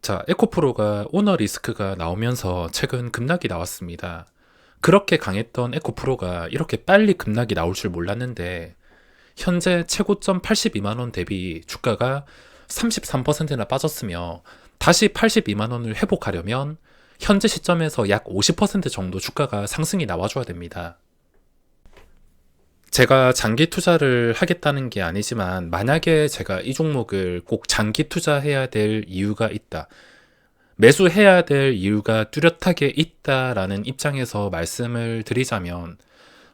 자, 에코프로가 오너 리스크가 나오면서 최근 급락이 나왔습니다. 그렇게 강했던 에코프로가 이렇게 빨리 급락이 나올 줄 몰랐는데 현재 최고점 82만 원 대비 주가가 33%나 빠졌으며 다시 82만 원을 회복하려면 현재 시점에서 약 50% 정도 주가가 상승이 나와줘야 됩니다. 제가 장기 투자를 하겠다는 게 아니지만 만약에 제가 이 종목을 꼭 장기 투자해야 될 이유가 있다. 매수해야 될 이유가 뚜렷하게 있다라는 입장에서 말씀을 드리자면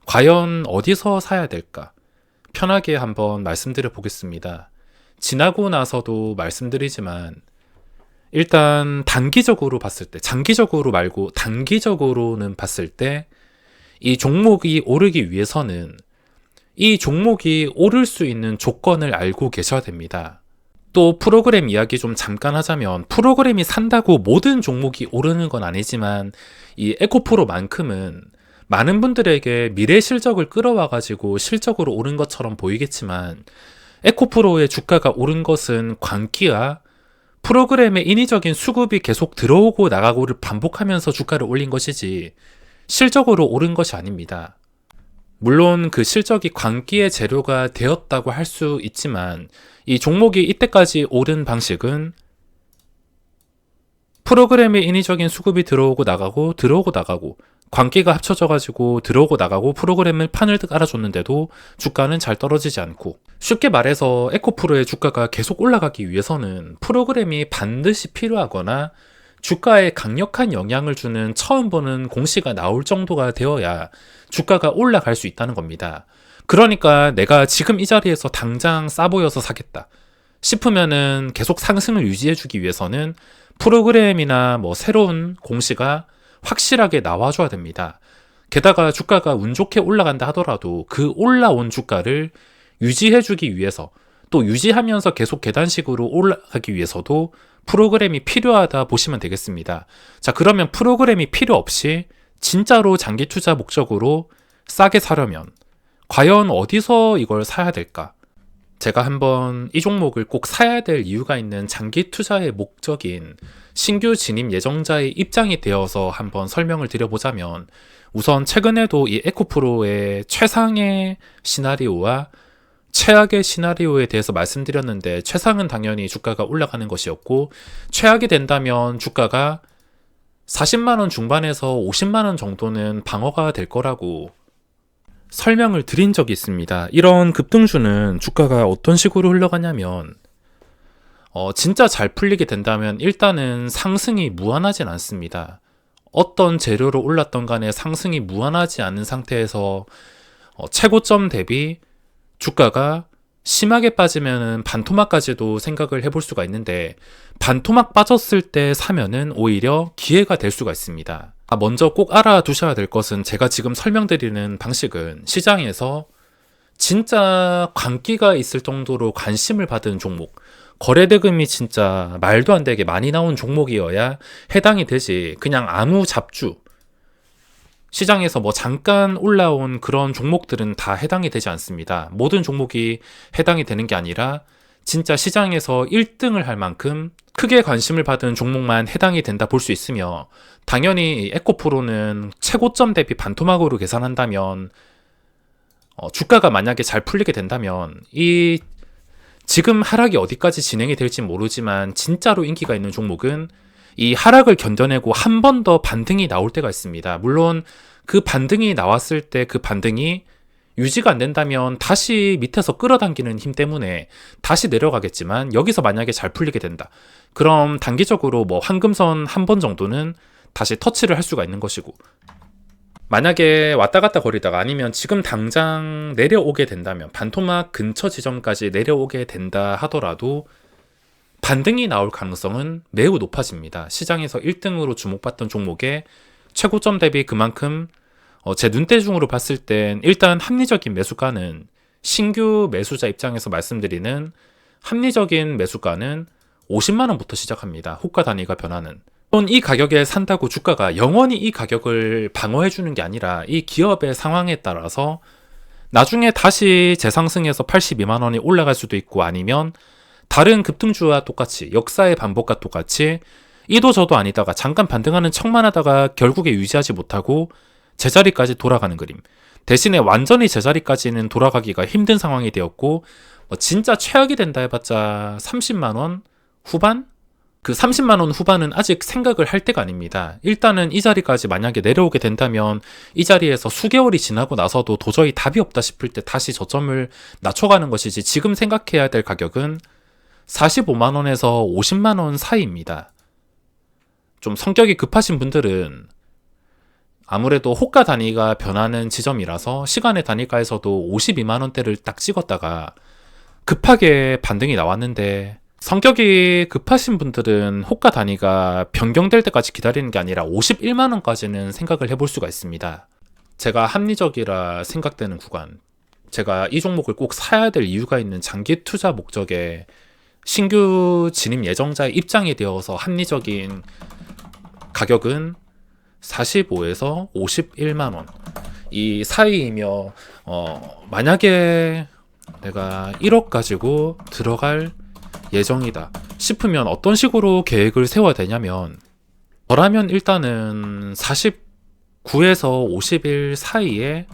과연 어디서 사야 될까? 편하게 한번 말씀드려 보겠습니다. 지나고 나서도 말씀드리지만 일단 단기적으로 봤을 때, 장기적으로 말고 단기적으로는 봤을 때 이 종목이 오르기 위해서는 이 종목이 오를 수 있는 조건을 알고 계셔야 됩니다. 또 프로그램 이야기 좀 잠깐 하자면 프로그램이 산다고 모든 종목이 오르는 건 아니지만 이 에코프로만큼은 많은 분들에게 미래 실적을 끌어와 가지고 실적으로 오른 것처럼 보이겠지만 에코프로의 주가가 오른 것은 광기와 프로그램의 인위적인 수급이 계속 들어오고 나가고를 반복하면서 주가를 올린 것이지 실적으로 오른 것이 아닙니다. 물론 그 실적이 광기의 재료가 되었다고 할 수 있지만 이 종목이 이때까지 오른 방식은 프로그램의 인위적인 수급이 들어오고 나가고 광기가 합쳐져 가지고 들어오고 나가고 프로그램을 판을 깔아줬는데도 주가는 잘 떨어지지 않고, 쉽게 말해서 에코프로의 주가가 계속 올라가기 위해서는 프로그램이 반드시 필요하거나 주가에 강력한 영향을 주는 처음 보는 공시가 나올 정도가 되어야 주가가 올라갈 수 있다는 겁니다. 그러니까 내가 지금 이 자리에서 당장 싸 보여서 사겠다 싶으면은 계속 상승을 유지해주기 위해서는 프로그램이나 새로운 공시가 확실하게 나와줘야 됩니다. 게다가 주가가 운 좋게 올라간다 하더라도 그 올라온 주가를 유지해주기 위해서, 또 유지하면서 계속 계단식으로 올라가기 위해서도 프로그램이 필요하다 보시면 되겠습니다. 자, 그러면 프로그램이 필요 없이 진짜로 장기 투자 목적으로 싸게 사려면 과연 어디서 이걸 사야 될까? 제가 한번 이 종목을 꼭 사야 될 이유가 있는 장기 투자의 목적인 신규 진입 예정자의 입장이 되어서 한번 설명을 드려보자면, 우선 최근에도 이 에코프로의 최상의 시나리오와 최악의 시나리오에 대해서 말씀드렸는데, 최상은 당연히 주가가 올라가는 것이었고 최악이 된다면 주가가 40만원 중반에서 50만원 정도는 방어가 될 거라고 설명을 드린 적이 있습니다. 이런 급등주는 주가가 어떤 식으로 흘러가냐면 진짜 잘 풀리게 된다면 일단은 상승이 무한하진 않습니다. 어떤 재료로 올랐던 간에 상승이 무한하지 않은 상태에서 최고점 대비 주가가 심하게 빠지면은 반토막까지도 생각을 해볼 수가 있는데, 반토막 빠졌을 때 사면은 오히려 기회가 될 수가 있습니다. 먼저 꼭 알아두셔야 될 것은, 제가 지금 설명드리는 방식은 시장에서 진짜 광기가 있을 정도로 관심을 받은 종목, 거래대금이 진짜 말도 안 되게 많이 나온 종목이어야 해당이 되지, 그냥 아무 잡주, 시장에서 잠깐 올라온 그런 종목들은 다 해당이 되지 않습니다. 모든 종목이 해당이 되는 게 아니라 진짜 시장에서 1등을 할 만큼 크게 관심을 받은 종목만 해당이 된다 볼 수 있으며, 당연히 에코프로는 최고점 대비 반토막으로 계산한다면 주가가 만약에 잘 풀리게 된다면 이 지금 하락이 어디까지 진행이 될지 모르지만 진짜로 인기가 있는 종목은 이 하락을 견뎌내고 한 번 더 반등이 나올 때가 있습니다. 물론 그 반등이 나왔을 때 그 반등이 유지가 안 된다면 다시 밑에서 끌어당기는 힘 때문에 다시 내려가겠지만, 여기서 만약에 잘 풀리게 된다, 그럼 단기적으로 황금선 한 번 정도는 다시 터치를 할 수가 있는 것이고, 만약에 왔다 갔다 거리다가 아니면 지금 당장 내려오게 된다면, 반토막 근처 지점까지 내려오게 된다 하더라도 반등이 나올 가능성은 매우 높아집니다. 시장에서 1등으로 주목받던 종목의 최고점 대비 그만큼 제 눈대중으로 봤을 땐 일단 합리적인 매수가는, 신규 매수자 입장에서 말씀드리는 합리적인 매수가는 50만원부터 시작합니다. 호가 단위가 변하는. 물론 이 가격에 산다고 주가가 영원히 이 가격을 방어해주는 게 아니라 이 기업의 상황에 따라서 나중에 다시 재상승해서 82만원이 올라갈 수도 있고, 아니면 다른 급등주와 똑같이 역사의 반복과 똑같이 이도 저도 아니다가 잠깐 반등하는 척만 하다가 결국에 유지하지 못하고 제자리까지 돌아가는 그림. 대신에 완전히 제자리까지는 돌아가기가 힘든 상황이 되었고 진짜 최악이 된다 해봤자 30만원 후반? 그 30만원 후반은 아직 생각을 할 때가 아닙니다. 일단은 이 자리까지 만약에 내려오게 된다면 이 자리에서 수개월이 지나고 나서도 도저히 답이 없다 싶을 때 다시 저점을 낮춰가는 것이지, 지금 생각해야 될 가격은 45만원에서 50만원 사이입니다. 좀 성격이 급하신 분들은 아무래도 호가 단위가 변하는 지점이라서 시간의 단위가에서도 52만원대를 딱 찍었다가 급하게 반등이 나왔는데, 성격이 급하신 분들은 호가 단위가 변경될 때까지 기다리는 게 아니라 51만원까지는 생각을 해볼 수가 있습니다. 제가 합리적이라 생각되는 구간, 제가 이 종목을 꼭 사야 될 이유가 있는 장기 투자 목적의 신규 진입 예정자의 입장이 되어서 합리적인 가격은 45에서 51만원 이 사이이며, 만약에 내가 1억 가지고 들어갈 예정이다 싶으면 어떤 식으로 계획을 세워야 되냐면, 저라면 일단은 49에서 51 사이에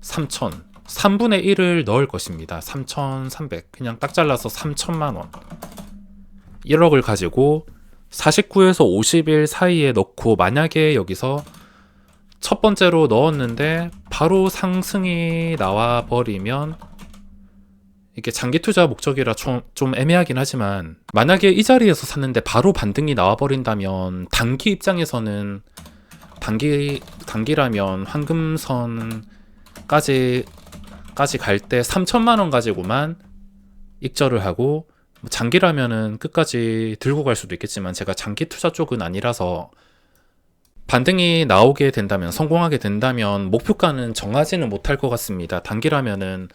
3천, 3분의 1을 넣을 것입니다. 3,300, 그냥 딱 잘라서 3천만원. 1억을 가지고 49에서 51 사이에 넣고, 만약에 여기서 첫 번째로 넣었는데 바로 상승이 나와 버리면, 이게 장기 투자 목적이라 좀 애매하긴 하지만, 만약에 이 자리에서 샀는데 바로 반등이 나와 버린다면 단기 입장에서는 단기라면 황금선까지 갈 때 3천만원 가지고만 익절을 하고, 장기라면은 끝까지 들고 갈 수도 있겠지만 제가 장기 투자 쪽은 아니라서 반등이 나오게 된다면, 성공하게 된다면 목표가는 정하지는 못할 것 같습니다. 단기라면은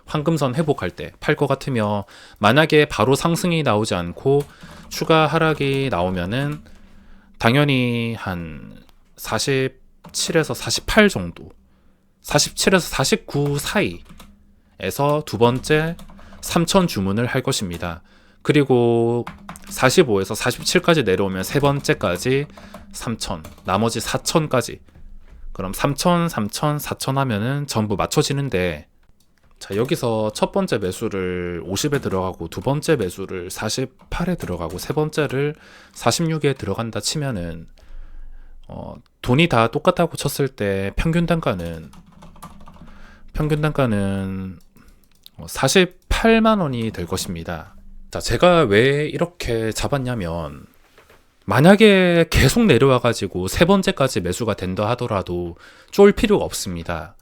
황금선 회복할 때 팔 것 같으며, 만약에 바로 상승이 나오지 않고 추가 하락이 나오면은 당연히 한 47에서 48 정도, 47에서 49 사이에서 두 번째 3천 주문을 할 것입니다. 그리고 45에서 47까지 내려오면 세 번째까지 3천, 나머지 4천까지. 그럼 3천, 3천, 4천 하면은 전부 맞춰지는데, 자, 여기서 첫 번째 매수를 50에 들어가고 두 번째 매수를 48에 들어가고 세 번째를 46에 들어간다 치면은 돈이 다 똑같다고 쳤을 때 평균 단가는 48만 원이 될 것입니다. 자, 제가 왜 이렇게 잡았냐면, 만약에 계속 내려와 가지고 세 번째까지 매수가 된다 하더라도 쫄 필요가 없습니다.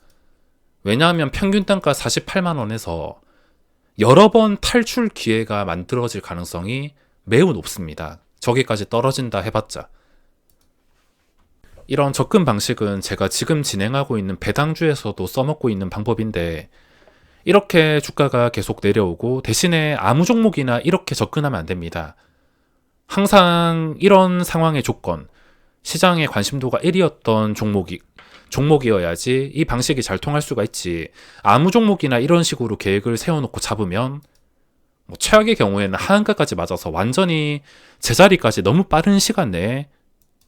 왜냐하면 평균 단가 48만 원에서 여러 번 탈출 기회가 만들어질 가능성이 매우 높습니다. 저기까지 떨어진다 해봤자. 이런 접근 방식은 제가 지금 진행하고 있는 배당주에서도 써먹고 있는 방법인데, 이렇게 주가가 계속 내려오고 대신에 아무 종목이나 이렇게 접근하면 안 됩니다. 항상 이런 상황의 조건, 시장의 관심도가 1위였던 종목이어야지 이 방식이 잘 통할 수가 있지, 아무 종목이나 이런 식으로 계획을 세워놓고 잡으면 최악의 경우에는 하한가까지 맞아서 완전히 제자리까지 너무 빠른 시간 내에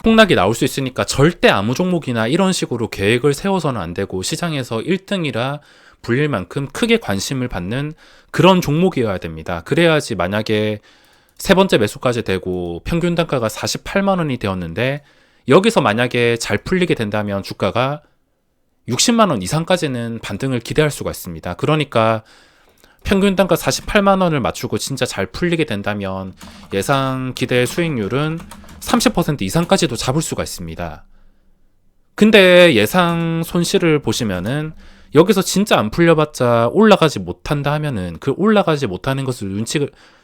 폭락이 나올 수 있으니까 절대 아무 종목이나 이런 식으로 계획을 세워서는 안 되고, 시장에서 1등이라 불릴 만큼 크게 관심을 받는 그런 종목이어야 됩니다. 그래야지 만약에 세 번째 매수까지 되고 평균 단가가 48만 원이 되었는데, 여기서 만약에 잘 풀리게 된다면 주가가 60만 원 이상까지는 반등을 기대할 수가 있습니다. 그러니까 평균 단가 48만 원을 맞추고 진짜 잘 풀리게 된다면 예상 기대 수익률은 30% 이상까지도 잡을 수가 있습니다. 근데 예상 손실을 보시면은, 여기서 진짜 안 풀려봤자 올라가지 못한다 하면은 그 올라가지 못하는 것을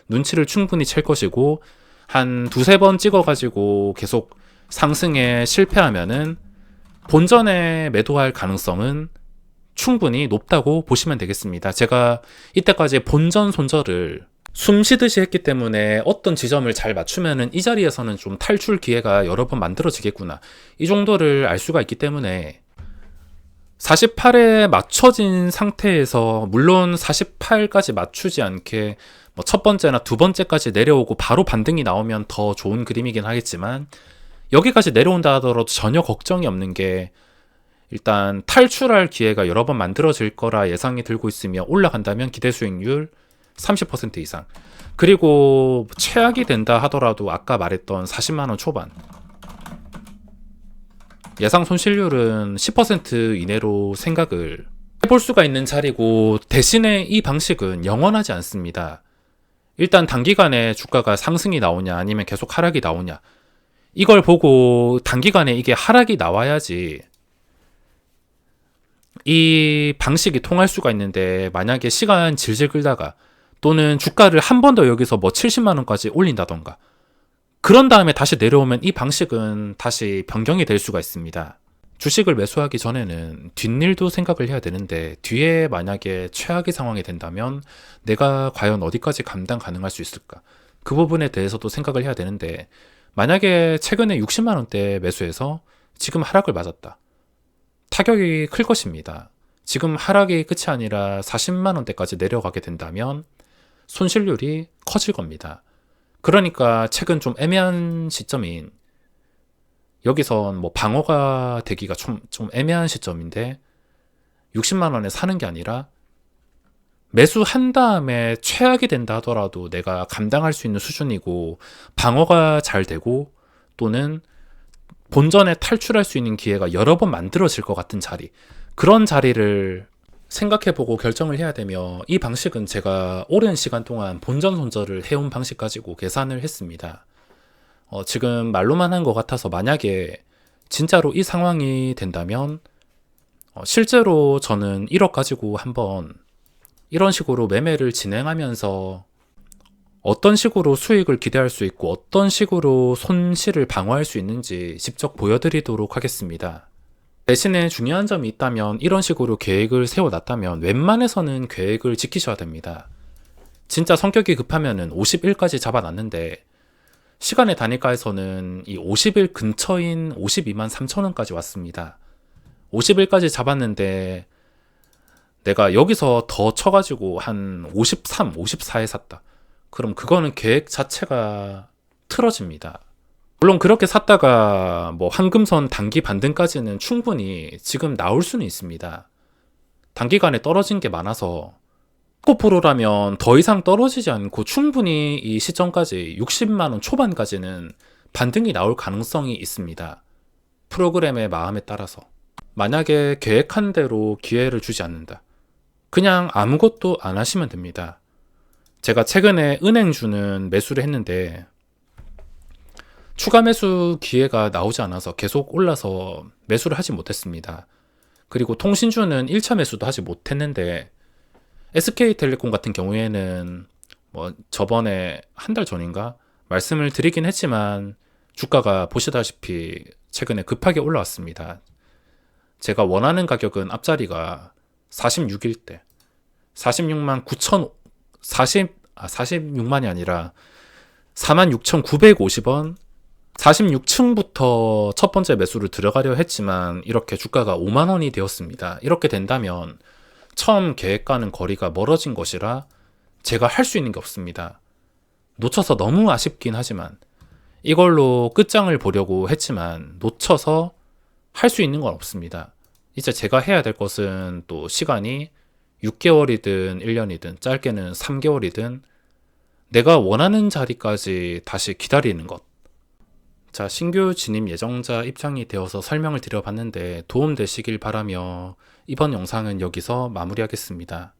눈치를 충분히 챌 것이고, 한 두세 번 찍어가지고 계속 상승에 실패하면은 본전에 매도할 가능성은 충분히 높다고 보시면 되겠습니다. 제가 이때까지 본전 손절을 숨 쉬듯이 했기 때문에 어떤 지점을 잘 맞추면은 이 자리에서는 좀 탈출 기회가 여러 번 만들어지겠구나, 이 정도를 알 수가 있기 때문에 48에 맞춰진 상태에서, 물론 48까지 맞추지 않게 뭐 첫 번째나 두 번째까지 내려오고 바로 반등이 나오면 더 좋은 그림이긴 하겠지만, 여기까지 내려온다 하더라도 전혀 걱정이 없는 게, 일단 탈출할 기회가 여러 번 만들어질 거라 예상이 들고 있으며, 올라간다면 기대 수익률 30% 이상, 그리고 최악이 된다 하더라도 아까 말했던 40만원 초반, 예상 손실률은 10% 이내로 생각을 해볼 수가 있는 자리고, 대신에 이 방식은 영원하지 않습니다. 일단 단기간에 주가가 상승이 나오냐 아니면 계속 하락이 나오냐, 이걸 보고 단기간에 이게 하락이 나와야지 이 방식이 통할 수가 있는데, 만약에 시간 질질 끌다가 또는 주가를 한 번 더 여기서 뭐 70만원까지 올린다던가 그런 다음에 다시 내려오면 이 방식은 다시 변경이 될 수가 있습니다. 주식을 매수하기 전에는 뒷일도 생각을 해야 되는데, 뒤에 만약에 최악의 상황이 된다면 내가 과연 어디까지 감당 가능할 수 있을까, 그 부분에 대해서도 생각을 해야 되는데, 만약에 최근에 60만원대 매수해서 지금 하락을 맞았다, 타격이 클 것입니다. 지금 하락이 끝이 아니라 40만원대까지 내려가게 된다면 손실률이 커질 겁니다. 그러니까 최근 좀 애매한 시점인, 여기선 뭐 방어가 되기가 좀 애매한 시점인데, 60만원에 사는 게 아니라 매수한 다음에 최악이 된다 하더라도 내가 감당할 수 있는 수준이고, 방어가 잘 되고 또는 본전에 탈출할 수 있는 기회가 여러 번 만들어질 것 같은 자리, 그런 자리를 생각해보고 결정을 해야 되며, 이 방식은 제가 오랜 시간 동안 본전 손절을 해온 방식 가지고 계산을 했습니다. 지금 말로만 한 것 같아서, 만약에 진짜로 이 상황이 된다면 실제로 저는 1억 가지고 한번 이런 식으로 매매를 진행하면서 어떤 식으로 수익을 기대할 수 있고 어떤 식으로 손실을 방어할 수 있는지 직접 보여드리도록 하겠습니다. 대신에 중요한 점이 있다면, 이런 식으로 계획을 세워놨다면 웬만해서는 계획을 지키셔야 됩니다. 진짜 성격이 급하면은 50일까지 잡아놨는데, 시간의 단일가에서는 이 50일 근처인 52만 3천원까지 왔습니다. 50일까지 잡았는데 내가 여기서 더 쳐가지고 한 53, 54에 샀다, 그럼 그거는 계획 자체가 틀어집니다. 물론 그렇게 샀다가 뭐 황금선 단기 반등까지는 충분히 지금 나올 수는 있습니다. 단기간에 떨어진 게 많아서 19%라면 더 이상 떨어지지 않고 충분히 이 시점까지 60만원 초반까지는 반등이 나올 가능성이 있습니다. 프로그램의 마음에 따라서. 만약에 계획한 대로 기회를 주지 않는다, 그냥 아무것도 안 하시면 됩니다. 제가 최근에 은행주는 매수를 했는데 추가 매수 기회가 나오지 않아서 계속 올라서 매수를 하지 못했습니다. 그리고 통신주는 1차 매수도 하지 못했는데, SK텔레콤 같은 경우에는 뭐 저번에 한 달 전인가 말씀을 드리긴 했지만, 주가가 보시다시피 최근에 급하게 올라왔습니다. 제가 원하는 가격은 앞자리가 46일 때 46만 9천 46만이 아니라 46,950원, 46층부터 첫 번째 매수를 들어가려 했지만 이렇게 주가가 5만원이 되었습니다. 이렇게 된다면 처음 계획과는 거리가 멀어진 것이라 제가 할 수 있는 게 없습니다. 놓쳐서 너무 아쉽긴 하지만, 이걸로 끝장을 보려고 했지만 놓쳐서 할 수 있는 건 없습니다. 이제 제가 해야 될 것은, 또 시간이 6개월이든 1년이든 짧게는 3개월이든 내가 원하는 자리까지 다시 기다리는 것. 자, 신규 진입 예정자 입장이 되어서 설명을 드려봤는데 도움되시길 바라며 이번 영상은 여기서 마무리하겠습니다.